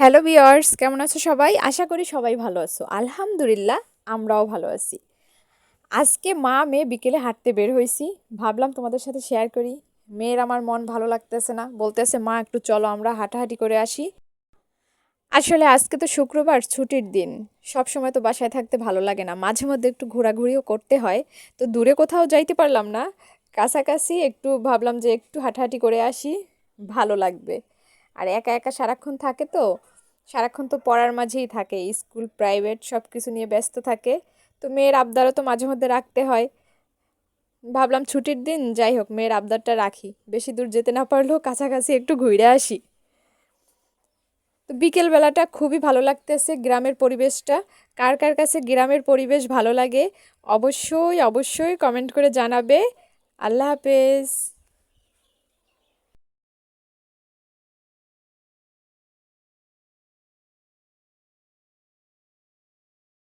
Hello viewers, কেমন আছো সবাই? আশা করি সবাই ভালো আছো। আলহামদুলিল্লাহ, আমরাও ভালো আছি। আজকে মা মেয়ে বিকেলে হাঁটতে বের হইছি। ভাবলাম তোমাদের সাথে শেয়ার করি। মেয়ের আমার মন ভালো লাগতেছে না, বলতেছে মা একটু চলো আমরা হাঁটাহাঁটি করে আসি। আসলে আজকে তো শুক্রবার, ছুটির দিন। সব সময় তো বাসায় থাকতে ভালো লাগে না, মাঝে মধ্যে একটু ঘোরাঘুরিও করতে হয়। তো দূরে কোথাও যাইতে পারলাম না, কাছাকাছি একটু ভাবলাম যে একটু হাঁটাহাঁটি করে আসি, ভালো লাগবে। আর একা একা সারাক্ষণ থাকে তো, সারাক্ষণ তো পড়ার মাঝেই থাকে, স্কুল প্রাইভেট সব কিছু নিয়ে ব্যস্ত থাকে। তো মেয়ের আবদারও তো মাঝে মধ্যে রাখতে হয়। ভাবলাম ছুটির দিন যাই হোক, মেয়ের আবদারটা রাখি, বেশি দূর যেতে না পারলেও কাছাকাছি একটু ঘুরে আসি। তো বিকেল বেলাটা খুবই ভালো লাগতেছে, গ্রামের পরিবেশটা। কার কার কাছে গ্রামের পরিবেশ ভালো লাগে অবশ্যই অবশ্যই কমেন্ট করে জানাবে। আল্লাহ হাফেজ।